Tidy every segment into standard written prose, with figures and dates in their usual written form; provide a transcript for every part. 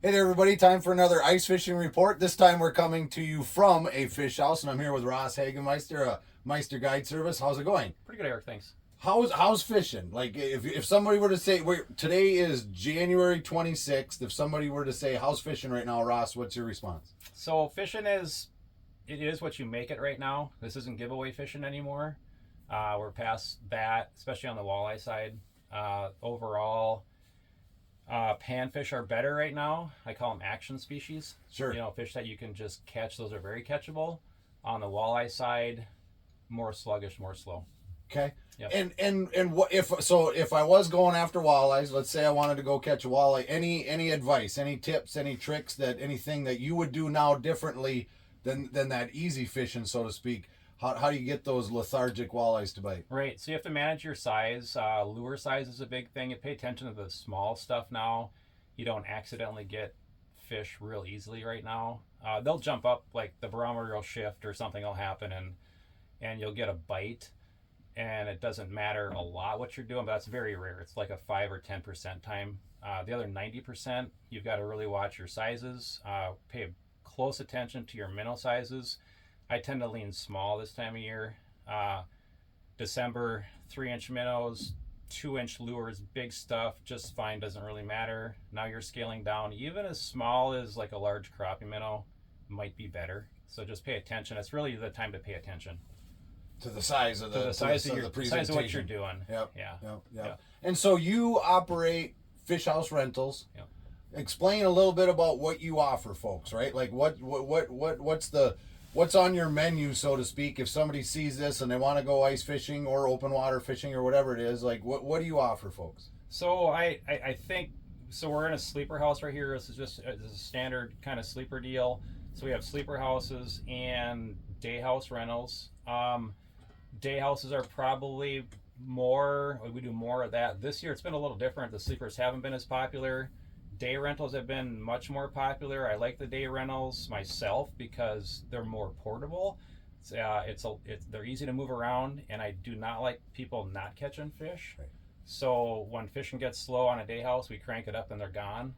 Hey there, everybody. Time for another ice fishing report. This time we're coming to you from a fish house, and I'm here with Ross Hagemeister, a Meister Guide Service. How's it going? Pretty good, Eric. Thanks. How's fishing? Like, if somebody were to say, today is January 26th, if somebody were to say, how's fishing right now, Ross, what's your response? So fishing is what you make it right now. This isn't giveaway fishing anymore. We're past that, especially on the walleye side. Overall, panfish are better right now. I call them action species. Sure. You know, fish that you can just catch. Those are very catchable. On the walleye side, more sluggish, more slow. Okay. Yep. And what if I was going after walleyes, let's say I wanted to go catch a walleye, any advice, any tips, any tricks, that anything that you would do now differently than that easy fishing, so to speak? How do you get those lethargic walleyes to bite? Right. So you have to manage your size. Lure size is a big thing. You pay attention to the small stuff now. You don't accidentally get fish real easily right now. They'll jump up, like the barometer will shift or something will happen, and you'll get a bite. And it doesn't matter a lot what you're doing, but that's very rare. It's like a 5 or 10% time. The other 90%, you've got to really watch your sizes. Pay close attention to your minnow sizes. I tend to lean small this time of year. December, 3-inch minnows, 2-inch lures, big stuff, just fine, doesn't really matter. Now you're scaling down. Even as small as like a large crappie minnow might be better. So just pay attention. It's really the time to pay attention. To the size of the size of what you're doing. Yep. Yeah. Yep. And so you operate fish house rentals. Yep. Explain a little bit about what you offer folks, right? Like what's on your menu, so to speak, if somebody sees this and they want to go ice fishing or open water fishing or whatever it is, like what do you offer folks? So I think, so we're in a sleeper house right here. This is a standard kind of sleeper deal. So we have sleeper houses and day house rentals. Day houses are probably we do more of that. This year it's been a little different. The sleepers haven't been as popular. Day rentals have been much more popular. I like the day rentals myself because they're more portable. They're easy to move around, and I do not like people not catching fish. Right. So when fishing gets slow on a day house, we crank it up and they're gone.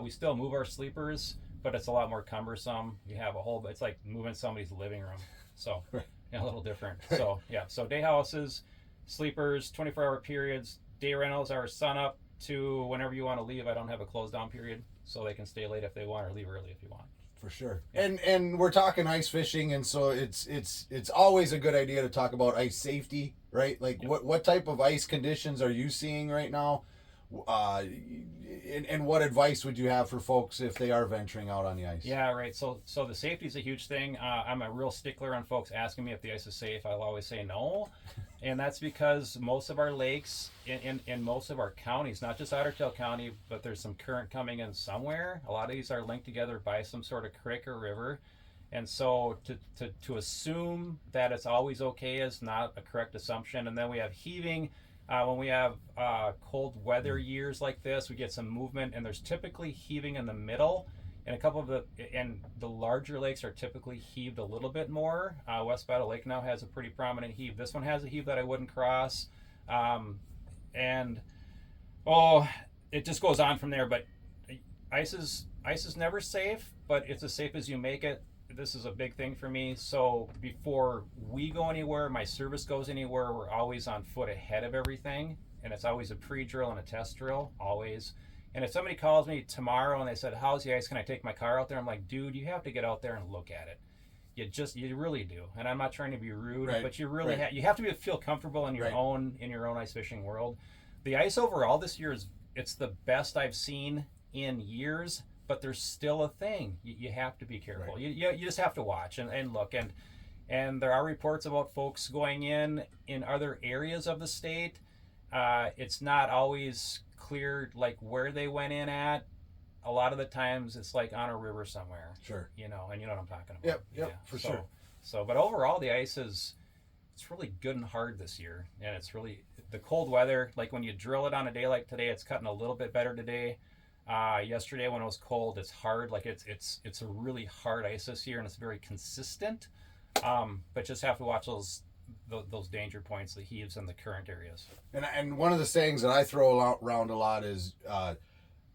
We still move our sleepers, but it's a lot more cumbersome. You have it's like moving somebody's living room. So yeah, a little different. So yeah, so day houses, sleepers, 24-hour periods. Day rentals are sun up to whenever you want to leave. I don't have a close down period, so they can stay late if they want or leave early if you want. For sure. Yeah. And we're talking ice fishing, and so it's always a good idea to talk about ice safety, right? Like yep. what type of ice conditions are you seeing right now? And what advice would you have for folks if they are venturing out on the ice? Yeah, right. So the safety is a huge thing. I'm a real stickler on folks asking me if the ice is safe. I'll always say no. And that's because most of our lakes in most of our counties, not just Otter Tail County, but there's some current coming in somewhere. A lot of these are linked together by some sort of creek or river. And so to assume that it's always okay is not a correct assumption. And then we have heaving. When we have cold weather years like this, we get some movement, and there's typically heaving in the middle. And the larger lakes are typically heaved a little bit more. West Battle Lake now has a pretty prominent heave. This one has a heave that I wouldn't cross. It just goes on from there. But ice is never safe, but it's as safe as you make it. This is a big thing for me. So before we go anywhere, my service goes anywhere, we're always on foot ahead of everything. And it's always a pre-drill and a test drill, always. And if somebody calls me tomorrow and they said, how's the ice? Can I take my car out there? I'm like, dude, you have to get out there and look at it. You really do. And I'm not trying to be rude, right. But you really you have to feel comfortable in your own ice fishing world. The ice overall this year it's the best I've seen in years. But there's still a thing. You have to be careful. Right. You just have to watch and look. And there are reports about folks going in other areas of the state. It's not always clear like where they went in at. A lot of the times it's like on a river somewhere. Sure. And you know what I'm talking about. Yep, for sure. So, but overall the ice it's really good and hard this year. And it's really the cold weather. Like when you drill it on a day like today, it's cutting a little bit better today. Yesterday when it was cold, it's hard. Like it's a really hard ice this year, and it's very consistent. But just have to watch those danger points, the heaves and the current areas. And one of the sayings that I throw around a lot is,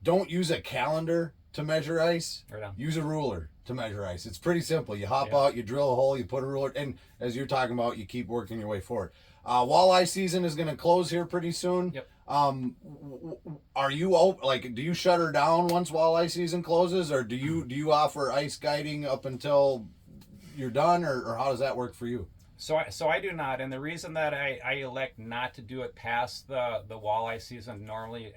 don't use a calendar to measure ice, Right on. use a ruler to measure ice. It's pretty simple. You hop Yeah. out, you drill a hole, you put a ruler, and as you're talking about, you keep working your way forward. Walleye season is going to close here pretty soon. Yep. Are you do you shut her down once walleye season closes, or do you offer ice guiding up until you're done, or how does that work for you? So I do not, and the reason that I elect not to do it past the walleye season, normally,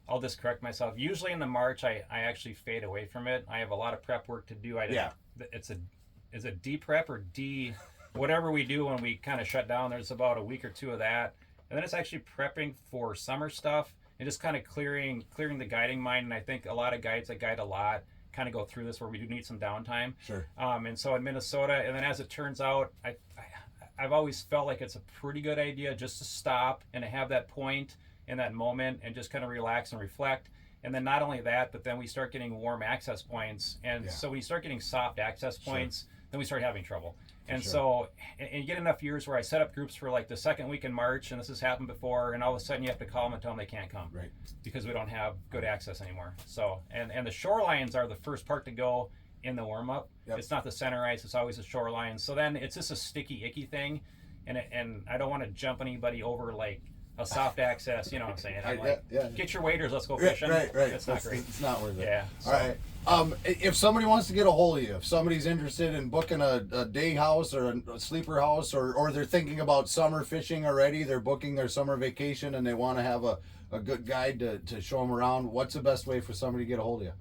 I'll just correct myself. Usually in the March, I actually fade away from it. I have a lot of prep work to do. Is it D prep or D, whatever we do when we kind of shut down. There's about a week or two of that, and then it's actually prepping for summer stuff and just kind of clearing the guiding mind. And I think a lot of guides that guide a lot kind of go through this where we do need some downtime. Sure. And so in Minnesota, and then as it turns out, I've always felt like it's a pretty good idea just to stop and to have that point in that moment and just kind of relax and reflect. And then not only that, but then we start getting warm access points. And so when you start getting soft access points, then we start having trouble. And so, and you get enough years where I set up groups for like the second week in March, and this has happened before, and all of a sudden you have to call them and tell them they can't come. Right. Because we don't have good access anymore. So, and the shorelines are the first part to go in the warm-up. Yep. It's not the center ice, it's always the shoreline. So then it's just a sticky, icky thing, and I don't want to jump anybody over like a soft access, you know what I'm saying? I'm like, get your waders, let's go fishing. Right. It's not great. It's not worth it. Yeah. So. All right. If somebody wants to get a hold of you, if somebody's interested in booking a day house or a sleeper house, or they're thinking about summer fishing already, they're booking their summer vacation and they want to have a good guide to show them around, what's the best way for somebody to get a hold of you?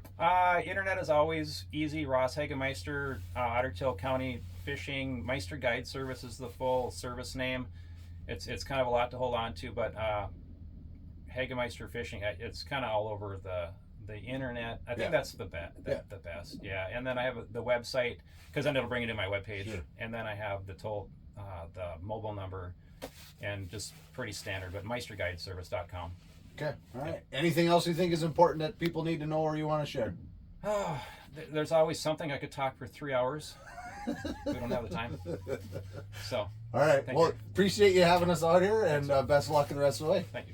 Internet is always easy. Ross Hagemeister, Otter Tail County Fishing. Meister Guide Service is the full service name. It's kind of a lot to hold on to, but Hagemeister Fishing, it's kind of all over the internet. I think that's the best. Yeah, and then I have the website, because then it'll bring it to my webpage, and then I have the mobile number, and just pretty standard, but meisterguideservice.com. Okay, all right. Anything else you think is important that people need to know or you want to share? There's always something. I could talk for 3 hours. We don't have the time. So. All right. Well, appreciate you having us out here, and best of luck in the rest of the way. Thank you.